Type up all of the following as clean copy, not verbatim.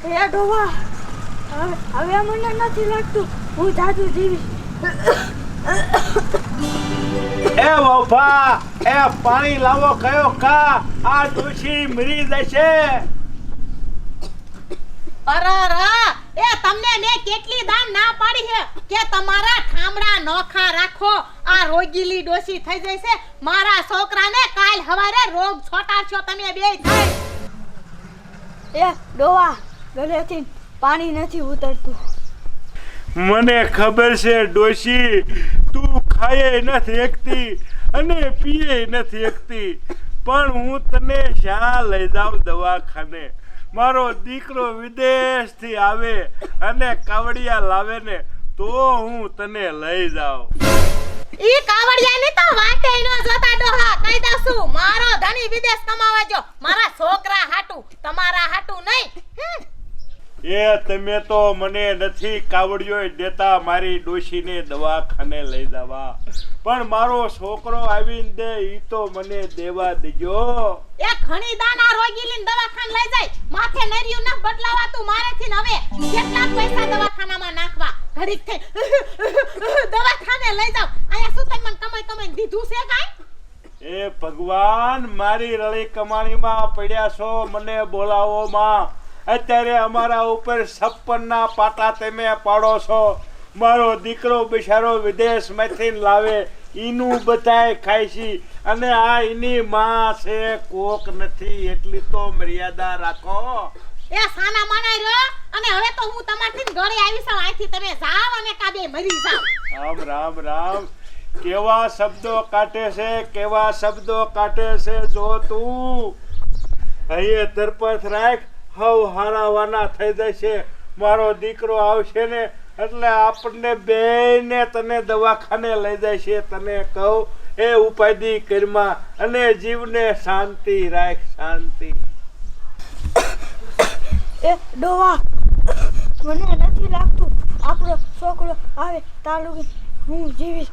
એ ડોવા હવે મને નથી લાગતું હું જાદુ જીવીશ. એ વફા એ પાણી લાવો કયો કા આ ડોશી મરી જશે. અરર એ તમને મેં કેટલી દાન ના પાડી છે કે તમારા ઠામડા નોખા રાખો. આ રોગીલી ડોસી થઈ જશે. મારા છોકરાને કાલ હવારે રોગ છોટાડશો તમે બે થઈ. એ ડોવા ગળેથી પાણી નથી ઉતરતું. મને ખબર છે ડોશી તું ખાય નથી એકતી અને પીએ નથી એકતી પણ હું તને શા લઈ જાઉં દવાખાને. મારો દીકરો વિદેશથી આવે અને કાવડિયા લાવે ને તો હું તને લઈ જાઉં. ઈ કાવડિયાની તો વાતે ન જોતા ડોહા કહી દઉં મારો ધણી વિદેશ કમાવા જો મારા છોકરા હાટુ તમારા હાટુ નહીં. એ તમે તો મને નથી કાવડિયો દેતા મારી ડોશીને દવાખાને લઈ જવા પણ મારો છોકરો આવીને દે ઈ તો મને દેવા દેજો. એ ઘણી દાના રોગી લઈને દવાખાને લઈ જાય માથે નરિયું ના બદલાવાતું મારેથી ને હવે કેટલા પૈસા દવાખાનામાં નાખવા ઘડીક થઈ દવાખાને લઈ જાવ. આયા શું તમે કમાઈ દીધું છે કાઈ? એ ભગવાન મારી રળી કમાણીમાં પડ્યા છો મને બોલાવો માં. અત્યારે અમારા ઉપર 56 ના પાટા તમે પાડો છો. મારો દીકરો બિચારો વિદેશમાંથી લાવે ઈનું બધાય ખાય છે અને આ એની માં છે કોક નથી એટલી તો મર્યાદા રાખો. એ સાના માના રહ્યો અને હવે તો હું તમારથી ઘરે આવી છું. અહીંથી તમે જાવ અને કાબે મરી જાવ. રામ રામ રામ કેવા શબ્દો કાઢે છે કેવા શબ્દો કાઢે છે. જો તું અહીં તરપત રાખ હવ હારાવાના થઈ જશે. મારો દીકરો આવશે ને એટલે આપણને બેયને તને દવાખાને લઈ જશે. તને કહું એ ઉપાધિ કરમાં અને જીવને શાંતિ રાખ શાંતિ. એ ડોવા મને નથી લાગતું આપણો છોકરો આવે તાલુકે હું જીવીશ.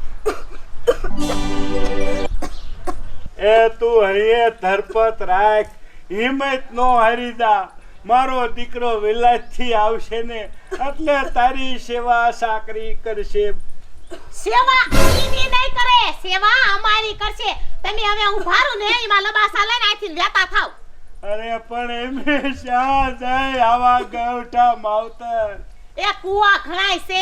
એ તું અહીં ધરપત રાખ હિંમત નો હારી જા. મારો દીકરો વિલાસથી આવશે ને એટલે તારી સેવા સાકરી કરશે. સેવા ઈની નહીં કરે સેવા અમારી કરશે. તમે હવે ઉભારું ને એમાં લબાસા લઈને આથી વેતા થાવ. અરે પણ એમે શા જાય આવા ગૌઠા માવતર. એ કુવા ઘણાય છે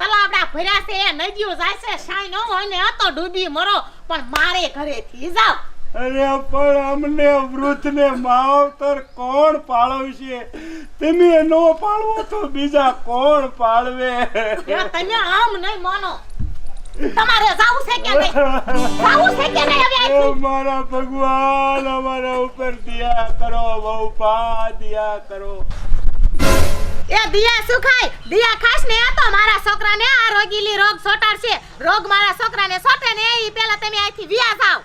તલાવડા ભર્યા છે નદીઓ જાય છે સાઈ ન હોય ને તો ડૂબી મરો પણ મારે ઘરેથી જાવ. અરે પણ અમને વૃદ્ધને માવતર કોણ પાળવશે? તમે નો પાળવો તો બીજા કોણ પાળવે? તમે આમ નહીં માનો. તમારે જાવું છે કે નહીં? જાવું છે કે નહીં? હવે મારા ભગવાન અમારા ઉપર દયા કરો બહુપા દયા કરો. એ દિયા સુખાય દિયા ખાસ ને તો મારા છોકરાને આ રોગીલી રોગ સોટાડશે. રોગ મારા છોકરાને સોટે ને ઈ પહેલા તમે અહીંથી વિયા જાવ.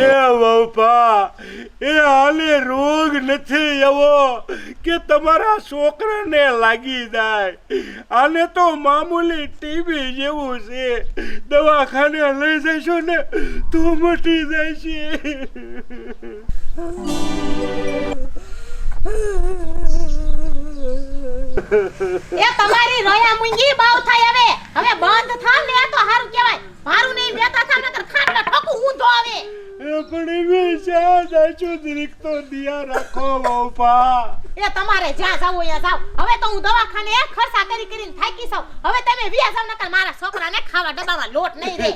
એ બહુપા એ હાલે રોગ નથી એવો કે તમારા છોકરાને લાગી જાય. આને તો મામૂલી ટીબી જેવું છે. દવાખાને લઈ જશો ને તો મટી જાય છે. એ તમારી રોયા મુંગી બાવ થાય હવે બંધ થાવ ને તો હારું કહેવાય. મારું નહીં બેતા થાવ નકર ખાટલા ઠોકું ઊંધો આવે. એ પણ એમે શા જાચો દીક તો દિયા રાખો બહુપા. એ તમારે જ્યાં જાવ ત્યાં જાવ. હવે તો હું દવાખાને ખર્ચા કરીને થાકી છું. હવે તમે વિયા જાવ નકર મારા છોકરાને ખાવા ડબ્બામાં લોટ નહીં રહે.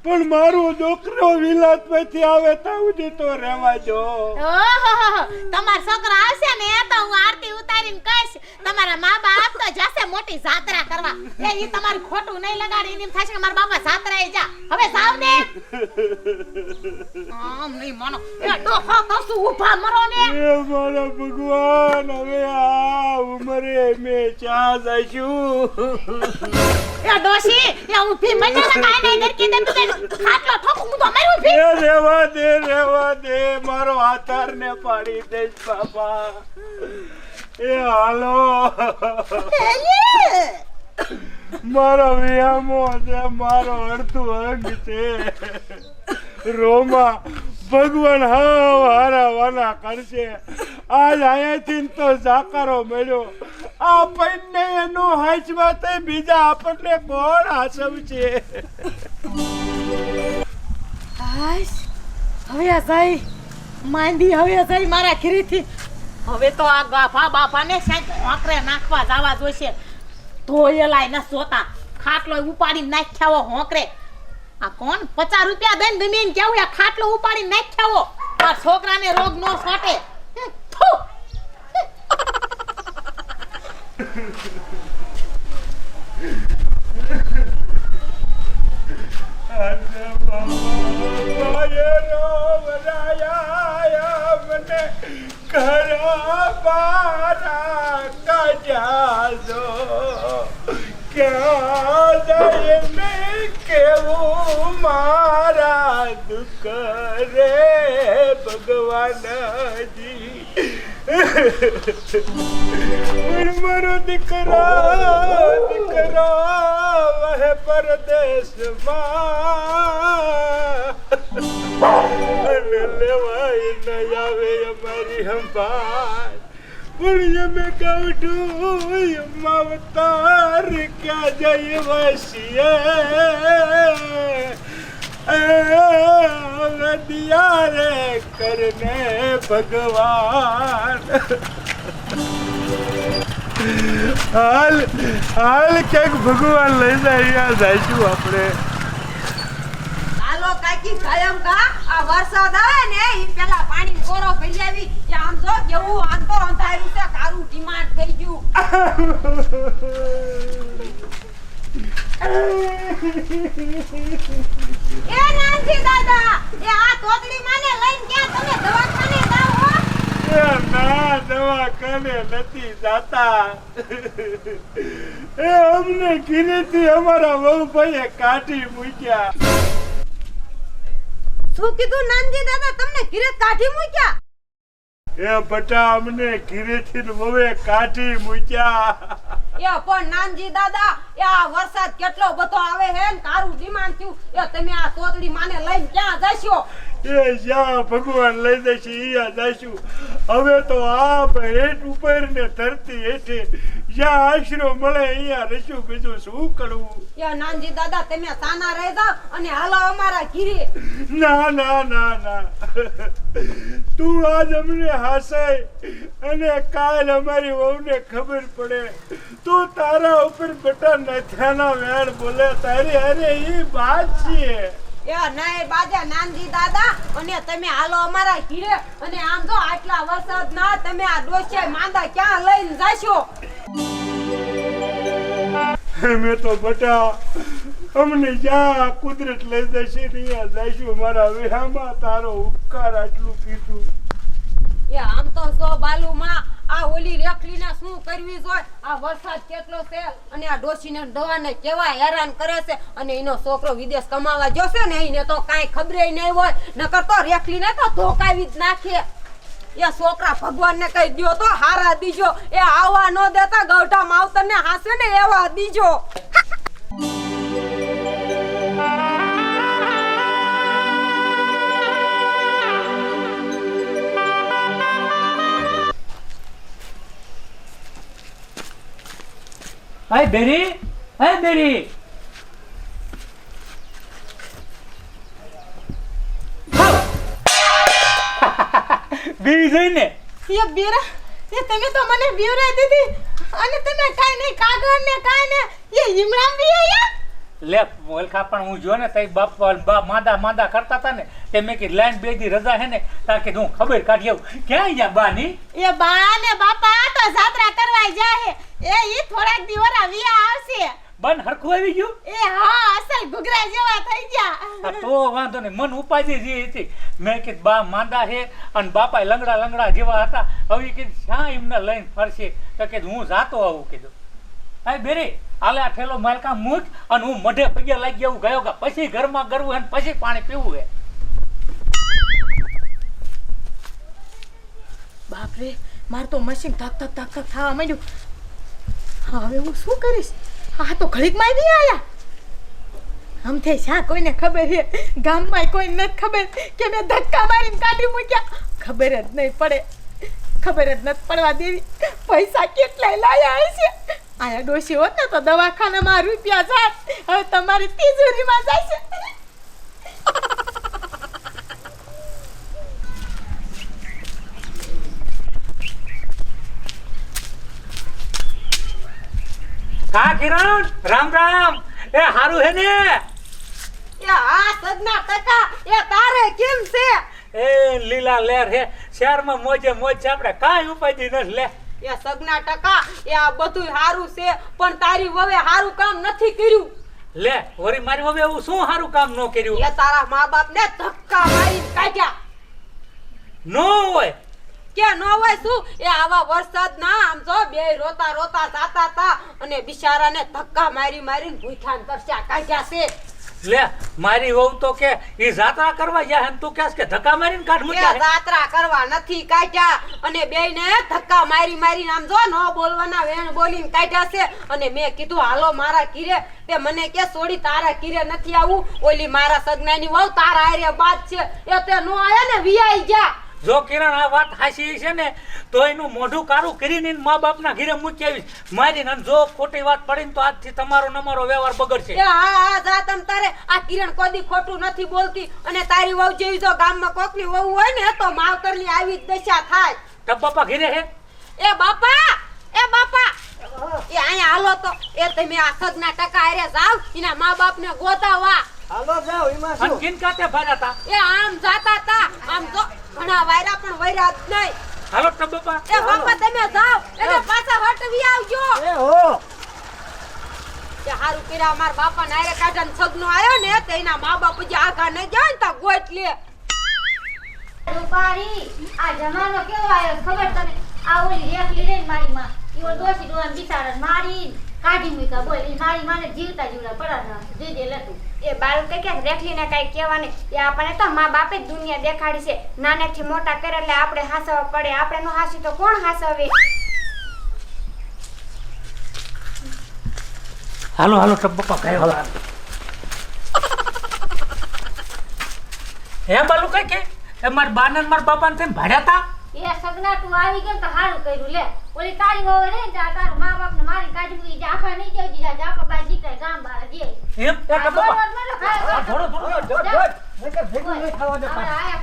પણ મારો છોકરો વિલાસમાંથી આવે તો ઉદે તો રહેવા જો. ઓહો તમાર છોકરો આવશે ને તો હું આરતી ઉતારીને કહીશ તમારા મા બાપ તો જશે મોટી જાત્રા કરવા. એ ઈ તમારું ખોટું નહીં લગાડી એમ થાશે કે મારા બાપા જાત્રાએ જા. હવે જાવ ને આમ નહીં માનો. એ ડોહા કસુ ઊભા મરો ને. એ મારા ભગવાન હવે આ ઉમરે મે ચા જાશું. એ ડોશી એ ઊભી મને ના કાઈ નહીં દરકી દે ખાટલો ઠોકું હું તો મારું ઊભી. એ રેવા દે મારો આધાર ને પાડી દે બાપા. એ હાલો મારો વિયામો છે મારો અડધું અંગ છે. રોમા ભગવાન હાવ હારાવાના કરશે. આજ અહીંયાથી તો જાકારો મળ્યો આપણને એનો હાચવા તો બીજા આપણને કોણ હાચવશે હાશ હવે આ જાય માંડી હવે આ જાય મારા ઘરેથી હવે તો આ ગાફા બાપાને સાઈડ હોકરે નાખવા જવા જોઈશે તો એ લાઈ ન સોતા ખાટલો ઉપાડી નાખ્યાવો હોકરે આ કોણ 50 રૂપિયા દઈને દમીને કેવું આ ખાટલો ઉપાડી નાખ્યાવો આ છોકરાને રોગ નો સોટે થુ અરે બાબા રો વરાયા મને ઘર બારા કજાજો ક્યાં જઈને કેવું મારા દુઃખ રે ભગવાનજી મારો દીકરો વહે પરદેશમાં લેવાય ન આવે અમારી સંભાળ પણ અમે કહું માવતાર ક્યાં જઈ વસીએ દિયા રે કરને ભગવાન હાલ ક્યાંક ભગવાન લઈ જાય જઈશું આપણે હાલો કાકી કાયમ કા આ વરસાદ આવે ને ઈ પેલા પાણી કોરો ભરી આવી કે આમ જો કેવું આંતો અંધાર્યું છે કારું ડિમાન્ડ થઈ ગયું એ નાનજી દાદા એ આ તોતડી માને લઈને ક્યાં તમે દવાખાને જાવ હો એ ના દવાખાને નથી જાતા એ અમને ઘીરેથી અમારા વહુ ભાઈએ કાઢી મૂક્યા શું કીધું નાનજી દાદા તમને ઘરે કાઢી મૂક્યા એ બટા અમને ઘીરેથી વહુએ કાઢી મૂક્યા એ પણ નાનજી દાદા એ આ વરસાદ કેટલો બધો આવે હે ને તારું ડિમાન્ડ થયું એ તમે આ તોતડી માને લઈને ક્યાં જશો એ જ્યાં ભગવાન લઈ જશે અહીંયા જઈશું હવે તો આપ હેઠ ઉપર ને ધરતી હેઠે જ્યાં આશરો મળે અહીંયા રહીશું બીજું શું કરવું એ નાનજી દાદા તમે સાના રહી જાવ અને હાલો અમારા ઘીરે ના ના ના ના તું આજ અમને હાસાય અને કાલ અમારી વહુને ખબર પડે તું તારા ઉપર બટા નથાના વેણ બોલે તારી અરે એ વાત છે એ નહીં બાજા નાનજી દાદા અને તમે હાલો અમારા ઘીરે અને આમ જો આટલા વરસાદ ના તમે આ ડોસિયા માંદા ક્યાં લઈને જશો મેં તો બટા અમને જ્યાં કુદરત લઈ જશે ત્યાં જઈશું મારા વિહામાં તારો ઉપકાર આટલું કીધું એ આમ તો જો બાલુમાં આ ઓલી રેખલીને શું કરવી જોઈએ આ વરસાદ કેટલો છે અને આ ડોશીને દવાને કેવા હેરાન કરે છે અને એનો છોકરો વિદેશ કમાવા જશે ને એને તો કાંઈ ખબરે નહીં હોય નકર તો રેખલીને તો ધોકાવી જ નાખે એ છોકરા ભગવાનને કહી દ્યો તો હારા દીજો એ આવા ન દેતા ગૌઠા માવતરને હાસે ને એવા દીજો Hey Betty! Hey Betty! BV જોઈને એ બેરા એ તમે તો મને બીવરાઈ દીધી અને તમે કાઈ નહીં કાગળ ને કાઈ ને એ હિમરામ બી આયા લે ઓલખા પણ હું જો ને તઈ બાપ માદા કરતા હતા ને તે મેં કે લાઈન બે દી રજા હે ને તા કે હું ખબર કાઢી આવું ક્યાં ગયા બાની એ બા ને બાપા તો જાત્રા કરવા જાય એ ઈ થોડાક દિવરા વિયા આવશે બન હરખું આવી ગયું એ હા અસલ ઘુઘરા જેવા થઈ ગયા આ તો વાંધો ને મન ઉપાજી જે હતી મેં કીધું બા માંદા હે અને બાપા લંગડા જેવા હતા હવે કીધું શા એમને લઈને ફરશે તો કે હું જાતો આવું કીધું હા બેરી આલે આ ઠેલો માલકા મૂક અને હું મઢે પગે લાગી ગયો ગયો કે પછી ઘરમાં ગરવું હે પછી પાણી પીવું હે બાપ રે માર તો મશીન ધક ધક થવા માંડ્યું હવે હું શું કરીશ આ તો ઘડીકમાં આવી આયા આમ થઈ શા કોઈને ખબર છે ગામમાં કોઈ નથી ખબર કે મેં ધક્કા મારીને કાઢી મૂક્યા ખબર જ નહીં પડે ખબર જ નથી પડવા દેવી પૈસા કેટલાય લાયા હશે આયા ડોશી હોત ને તો દવાખાનામાં રૂપિયા જાત હવે તમારી તિજોરીમાં જાય છે કા કિરણ રામ રામ એ હારું હે ને એ આ સગના ટકા એ તારે કેમ છે એ લીલા લેર હે શહેરમાં મોજે મોજ છે આપણે કાંઈ ઉપાધી નથી લે એ સગના ટકા એ આ બધું હારું છે પણ તારી વવે હારું કામ નથી કર્યું લે વરી મારી હવે એવું શું સારું કામ ન કર્યું એ તારા મા બાપ ને ધક્કા મારીને કાઢ્યા નો હોય કે ન હોય શું એ આવા વરસાદ ના આમ જો બે રોતા રોતા જાતા તા અને બિચારાને ધક્કા મારી મારીને ભૂખ્યા ને તરસ્યા કાઢ્યા છે લે મારી વહુ તો કે ઈ જાત્રા કરવા ગયા તું કહેસ કે ધક્કા મારીને કાઢ એ મૂક્યા છે. જાત્રા કરવા નથી કાઢ્યા અને બેયને ધક્કા મારી મારીને આમ જો ન બોલવાના વેણ બોલીને કાઢ્યા છે અને મેં કીધું હાલો મારા કીરે તે મને કે સોડી તારા કીરે નથી આવું ઓલી મારા સગનાની વહુ તારા હારે બાદ છે એ તે નો આયા ને વિયાઈ ગયા જો કિરણ આ વાત હાચી છે ને તો એનું મોઢું કારું કરીને એના મા બાપના ઘરે મૂકી આવીશ મારીને અને જો ખોટી વાત પડીને તો આજથી તમારો નમારો વ્યવહાર બગડશે એ હા જા તમ તારે આ કિરણ કોદી ખોટું નથી બોલતી અને તારી વહુ જેવી જો ગામમાં કોકની વહુ હોય ને તો માવતરની આવી જ દશા થાય તબ બાપા ઘરે હે એ બાપા એ અહીંયા હાલો તો એ તમે આ સગના ટકા હારે જાવ એના મા બાપને ગોતાવા હાલો જાઓ એમાં અને કિન કાતે ભાર્યા તા એ આમ જાતા તા આમ જો ઘણા વાયરા પણ વૈરા જ નહીં હાલો તબ બાપા એ બાપા તમે જાવ એને પાછા હટવી આવજો એ હો કે હારું કર્યા માર બાપા નાયરે કાઢાને સગનો આયો ને તે એના મા બાપ જે આઘા ન જાય ને તા ગોટ લે રૂપારી આ જમાનો કેવો આવ્યો ખબર તને આ ઓલી રેખલી રે મારી માં ઈવો દોશી ડોન બિચારા મારી કાઢી મૂકા બોલ ઈ મારી માને જીવતા જીવડા પડા દે દે લેતું એ બાળક કે રેખલીને કઈ કહેવાને એ આપણને તો મા બાપે જ દુનિયા દેખાડી છે નાનેથી મોટા કરે એટલે આપણે હાસવા પડે આપણે નો હાસી તો કોણ હાસવે હાલો હાલો તબ બાપા કઈ હાલો હે બાલુ કઈ કે એ માર બાને ને માર બાપાને થઈને ભાડ્યા તા એ સગના તું આવી ગયો તો હારું કર્યું લે ઓલી તારી વહુ રે ને તારા મા બાપ ને મારી કાઢી મૂકી જાફા નહીં દેવ દીધા જાફા બાઈ દીકરા ગામ બહાર દે એમ એ તબ બાપા થોડો થોડો નકર ભેગું નહીં થવા દે આયા